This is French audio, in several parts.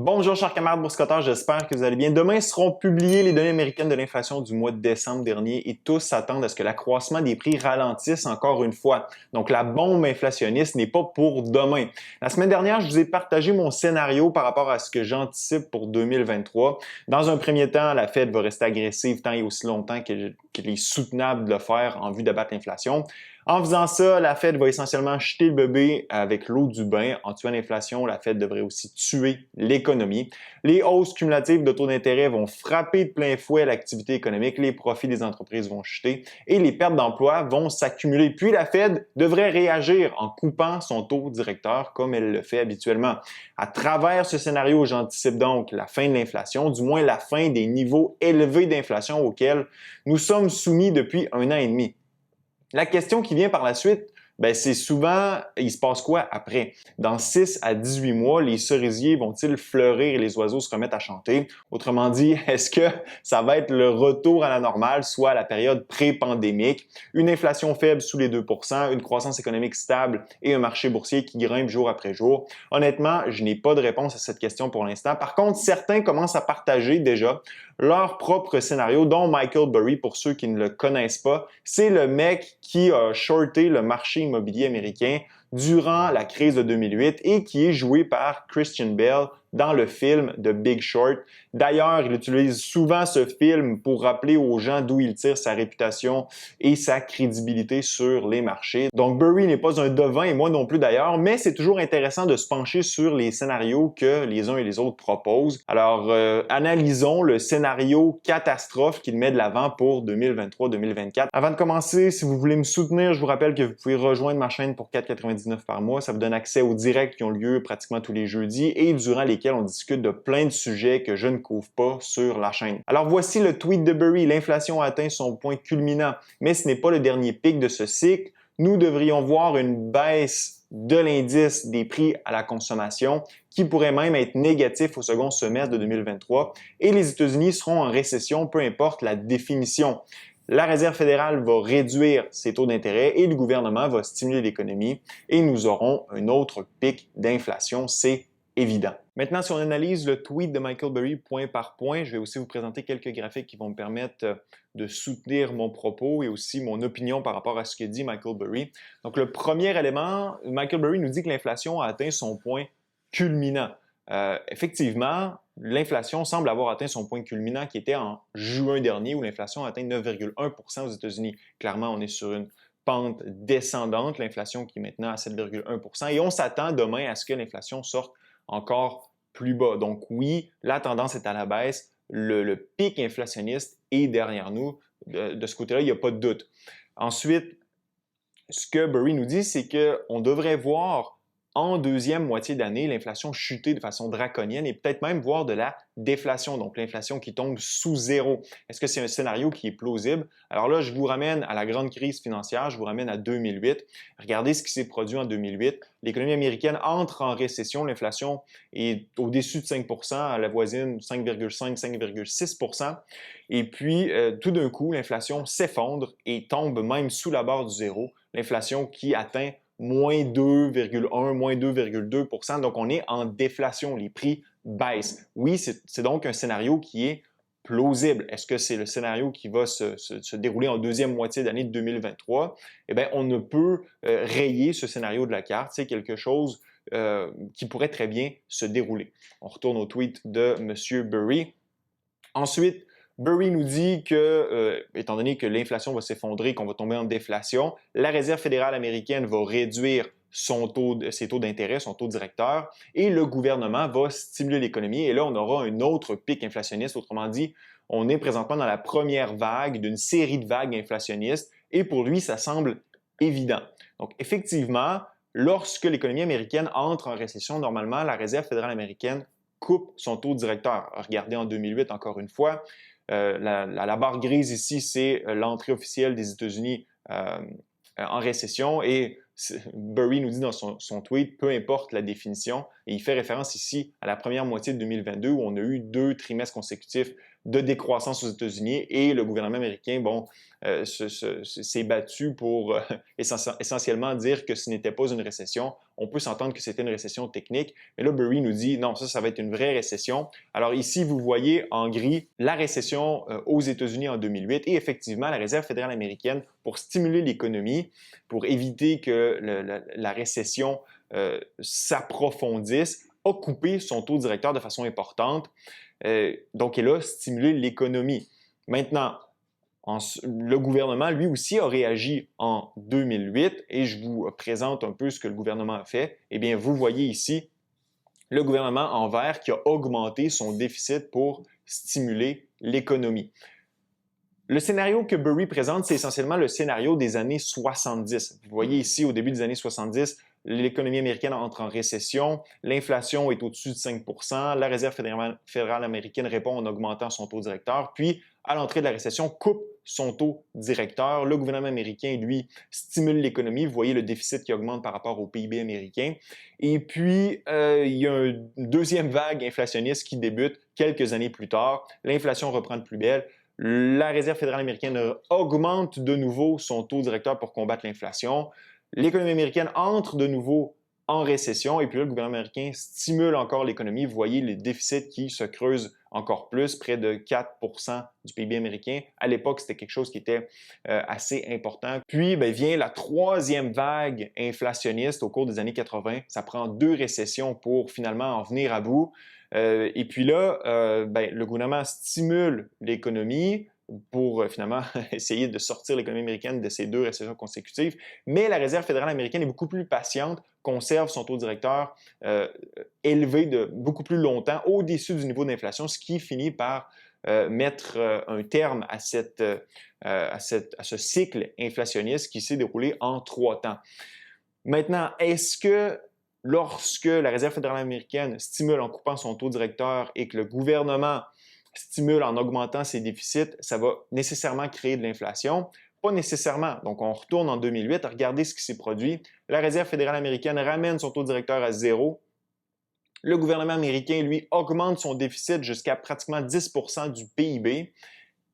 Bonjour chers camarades boursicotteurs, j'espère que vous allez bien. Demain seront publiées les données américaines de l'inflation du mois de décembre dernier et tous s'attendent à ce que l'accroissement des prix ralentisse encore une fois. Donc la bombe inflationniste n'est pas pour demain. La semaine dernière, je vous ai partagé mon scénario par rapport à ce que j'anticipe pour 2023. Dans un premier temps, la Fed va rester agressive tant et aussi longtemps qu'elle est soutenable de le faire en vue d'abattre l'inflation. En faisant ça, la Fed va essentiellement jeter le bébé avec l'eau du bain. En tuant l'inflation, la Fed devrait aussi tuer l'économie. Les hausses cumulatives de taux d'intérêt vont frapper de plein fouet l'activité économique, les profits des entreprises vont chuter et les pertes d'emplois vont s'accumuler. Puis la Fed devrait réagir en coupant son taux directeur comme elle le fait habituellement. À travers ce scénario, j'anticipe donc la fin de l'inflation, du moins la fin des niveaux élevés d'inflation auxquels nous sommes soumis depuis 1 an et demi. La question qui vient par la suite, c'est souvent, il se passe quoi après? Dans 6 à 18 mois, les cerisiers vont-ils fleurir et les oiseaux se remettre à chanter? Autrement dit, est-ce que ça va être le retour à la normale, soit à la période pré-pandémique, une inflation faible sous les 2%, une croissance économique stable et un marché boursier qui grimpe jour après jour? Honnêtement, je n'ai pas de réponse à cette question pour l'instant. Par contre, certains commencent à partager déjà leur propre scénario, dont Michael Burry, pour ceux qui ne le connaissent pas. C'est le mec qui a shorté le marché immobilier américain durant la crise de 2008 et qui est joué par Christian Bale dans le film The Big Short. D'ailleurs, il utilise souvent ce film pour rappeler aux gens d'où il tire sa réputation et sa crédibilité sur les marchés. Donc Burry n'est pas un devin et moi non plus d'ailleurs, mais c'est toujours intéressant de se pencher sur les scénarios que les uns et les autres proposent. Alors, analysons le scénario catastrophe qu'il met de l'avant pour 2023-2024. Avant de commencer, si vous voulez me soutenir, je vous rappelle que vous pouvez rejoindre ma chaîne pour 4,99 par mois. Ça vous donne accès aux directs qui ont lieu pratiquement tous les jeudis et durant lesquels on discute de plein de sujets que je ne couvre pas sur la chaîne. Alors voici le tweet de Burry. L'inflation a atteint son point culminant, mais ce n'est pas le dernier pic de ce cycle. Nous devrions voir une baisse de l'indice des prix à la consommation qui pourrait même être négatif au second semestre de 2023 et les États-Unis seront en récession, peu importe la définition. La Réserve fédérale va réduire ses taux d'intérêt et le gouvernement va stimuler l'économie et nous aurons un autre pic d'inflation, c'est évident. Maintenant, si on analyse le tweet de Michael Burry point par point, je vais aussi vous présenter quelques graphiques qui vont me permettre de soutenir mon propos et aussi mon opinion par rapport à ce que dit Michael Burry. Donc, le premier élément, Michael Burry nous dit que l'inflation a atteint son point culminant. Effectivement, l'inflation semble avoir atteint son point culminant qui était en juin dernier où l'inflation a atteint 9,1% aux États-Unis. Clairement, on est sur une pente descendante, l'inflation qui est maintenant à 7,1% et on s'attend demain à ce que l'inflation sorte encore plus bas. Donc oui, la tendance est à la baisse. Le pic inflationniste est derrière nous. De ce côté-là, il n'y a pas de doute. Ensuite, ce que Burry nous dit, c'est qu'on devrait voir en deuxième moitié d'année l'inflation chuter de façon draconienne et peut-être même voir de la déflation, donc l'inflation qui tombe sous zéro. Est-ce que c'est un scénario qui est plausible? Alors là, je vous ramène à la grande crise financière, je vous ramène à 2008. Regardez ce qui s'est produit en 2008. L'économie américaine entre en récession, l'inflation est au-dessus de 5%, à la voisine 5,5, 5,6%. Et puis, tout d'un coup, l'inflation s'effondre et tombe même sous la barre du zéro. L'inflation qui atteint moins 2,1, moins 2,2%. Donc, on est en déflation. Les prix baissent. Oui, c'est donc un scénario qui est plausible. Est-ce que c'est le scénario qui va se dérouler en deuxième moitié d'année de 2023? Eh bien, on ne peut rayer ce scénario de la carte. C'est quelque chose qui pourrait très bien se dérouler. On retourne au tweet de M. Burry. Ensuite, Burry nous dit que, étant donné que l'inflation va s'effondrer, qu'on va tomber en déflation, la Réserve fédérale américaine va réduire ses taux d'intérêt, son taux directeur, et le gouvernement va stimuler l'économie. Et là, on aura un autre pic inflationniste. Autrement dit, on est présentement dans la première vague d'une série de vagues inflationnistes, et pour lui, ça semble évident. Donc, effectivement, lorsque l'économie américaine entre en récession, normalement, la Réserve fédérale américaine coupe son taux directeur. Regardez en 2008, encore une fois, la barre grise ici, c'est l'entrée officielle des États-Unis en récession et Burry nous dit dans son tweet, peu importe la définition, et il fait référence ici à la première moitié de 2022 où on a eu 2 trimestres consécutifs de décroissance aux États-Unis et le gouvernement américain, bon, s'est battu pour essentiellement dire que ce n'était pas une récession. On peut s'entendre que c'était une récession technique, mais là, Burry nous dit non, ça va être une vraie récession. Alors ici, vous voyez en gris la récession aux États-Unis en 2008 et effectivement, la Réserve fédérale américaine, pour stimuler l'économie, pour éviter que la récession s'approfondisse, a coupé son taux directeur de façon importante. Donc, elle a stimulé l'économie. Maintenant, le gouvernement, lui aussi, a réagi en 2008 et je vous présente un peu ce que le gouvernement a fait. Eh bien, vous voyez ici le gouvernement en vert qui a augmenté son déficit pour stimuler l'économie. Le scénario que Burry présente, c'est essentiellement le scénario des années 70. Vous voyez ici, au début des années 70, l'économie américaine entre en récession, l'inflation est au-dessus de 5 %, la Réserve fédérale américaine répond en augmentant son taux directeur, puis à l'entrée de la récession, coupe son taux directeur. Le gouvernement américain, lui, stimule l'économie. Vous voyez le déficit qui augmente par rapport au PIB américain. Et puis, il y a une deuxième vague inflationniste qui débute quelques années plus tard. L'inflation reprend de plus belle. La Réserve fédérale américaine augmente de nouveau son taux directeur pour combattre l'inflation. L'économie américaine entre de nouveau en récession et puis là, le gouvernement américain stimule encore l'économie. Vous voyez les déficits qui se creusent encore plus, près de 4 % du PIB américain. À l'époque, c'était quelque chose qui était assez important. Puis vient la troisième vague inflationniste au cours des années 80. Ça prend 2 récessions pour finalement en venir à bout. Et puis là, le gouvernement stimule l'économie pour finalement essayer de sortir l'économie américaine de ces 2 récessions consécutives. Mais la Réserve fédérale américaine est beaucoup plus patiente, conserve son taux directeur élevé de beaucoup plus longtemps, au-dessus du niveau d'inflation, ce qui finit par mettre un terme à ce cycle inflationniste qui s'est déroulé en 3 temps. Maintenant, est-ce que lorsque la Réserve fédérale américaine stimule en coupant son taux directeur et que le gouvernement stimule en augmentant ses déficits, ça va nécessairement créer de l'inflation? Pas nécessairement. Donc, on retourne en 2008, regardez ce qui s'est produit. La Réserve fédérale américaine ramène son taux directeur à 0. Le gouvernement américain, lui, augmente son déficit jusqu'à pratiquement 10 % du PIB.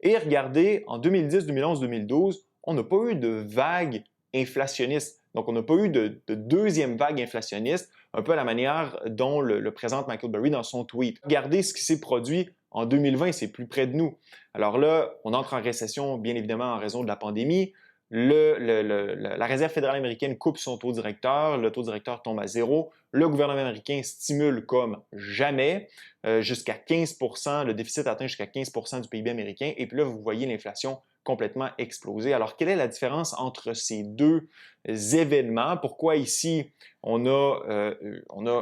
Et regardez, en 2010, 2011, 2012, on n'a pas eu de vague inflationniste. Donc, on n'a pas eu de deuxième vague inflationniste, un peu à la manière dont le présente Michael Burry dans son tweet. Regardez ce qui s'est produit en 2020, c'est plus près de nous. Alors là, on entre en récession, bien évidemment, en raison de la pandémie. La Réserve fédérale américaine coupe son taux directeur, le taux directeur tombe à 0. Le gouvernement américain stimule comme jamais, jusqu'à 15 %, le déficit atteint jusqu'à 15 % du PIB américain. Et puis là, vous voyez l'inflation complètement exploser. Alors, quelle est la différence entre ces 2 événements? Pourquoi ici, on a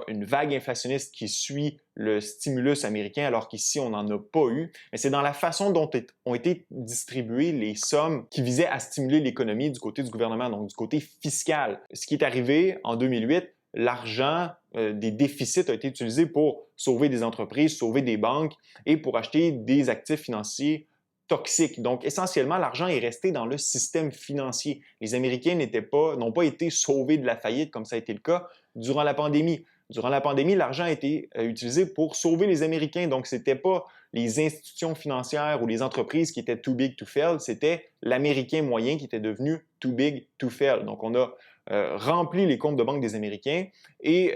une vague inflationniste qui suit le stimulus américain, alors qu'ici, on n'en a pas eu? Mais c'est dans la façon dont ont été distribuées les sommes qui visaient à stimuler l'économie du côté du gouvernement, donc du côté fiscal. Ce qui est arrivé en 2008, l'argent des déficits a été utilisé pour sauver des entreprises, sauver des banques et pour acheter des actifs financiers toxiques. Donc, essentiellement, l'argent est resté dans le système financier. Les Américains n'ont pas été sauvés de la faillite comme ça a été le cas durant la pandémie. Durant la pandémie, l'argent a été utilisé pour sauver les Américains. Donc, ce n'était pas les institutions financières ou les entreprises qui étaient too big to fail, c'était l'Américain moyen qui était devenu too big to fail. Donc, on a rempli les comptes de banque des Américains et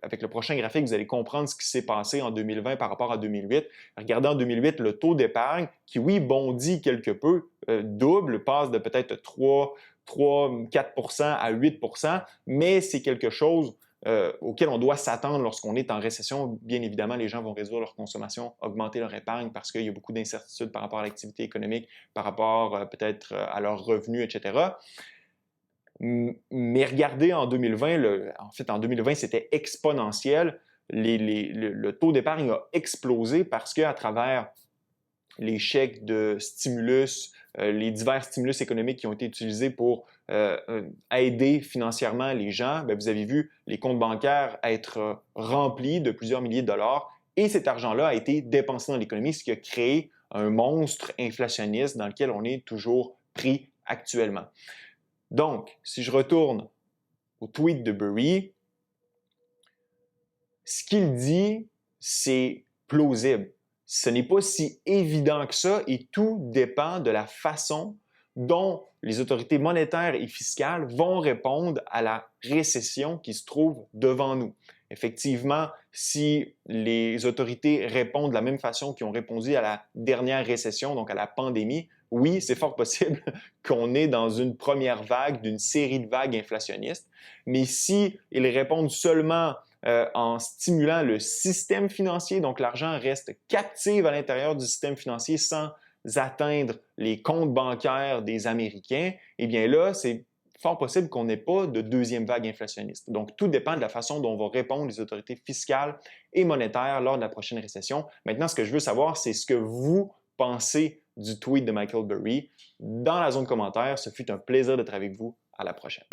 avec le prochain graphique, vous allez comprendre ce qui s'est passé en 2020 par rapport à 2008. Regardez en 2008 le taux d'épargne qui, oui, bondit quelque peu, double, passe de peut-être 3-4 % à 8 %, mais c'est quelque chose auquel on doit s'attendre lorsqu'on est en récession. Bien évidemment, les gens vont réduire leur consommation, augmenter leur épargne parce qu'il y a beaucoup d'incertitudes par rapport à l'activité économique, par rapport peut-être à leurs revenus, etc. Mais regardez en 2020, en 2020, c'était exponentiel. Le taux d'épargne a explosé parce qu'à travers les chèques de stimulus, les divers stimulus économiques qui ont été utilisés pour aider financièrement les gens, vous avez vu les comptes bancaires être remplis de plusieurs milliers de dollars et cet argent-là a été dépensé dans l'économie, ce qui a créé un monstre inflationniste dans lequel on est toujours pris actuellement. Donc, si je retourne au tweet de Burry, ce qu'il dit, c'est plausible. ce n'est pas si évident que ça et tout dépend de la façon dont les autorités monétaires et fiscales vont répondre à la récession qui se trouve devant nous. Effectivement, si les autorités répondent de la même façon qu'ils ont répondu à la dernière récession, donc à la pandémie, oui, c'est fort possible qu'on est dans une première vague d'une série de vagues inflationnistes. Mais si ils répondent seulement en stimulant le système financier, donc l'argent reste captif à l'intérieur du système financier sans atteindre les comptes bancaires des Américains, eh bien là, c'est fort possible qu'on n'ait pas de deuxième vague inflationniste. Donc, tout dépend de la façon dont vont répondre les autorités fiscales et monétaires lors de la prochaine récession. Maintenant, ce que je veux savoir, c'est ce que vous pensez du tweet de Michael Burry dans la zone commentaire. Ce fut un plaisir d'être avec vous. À la prochaine.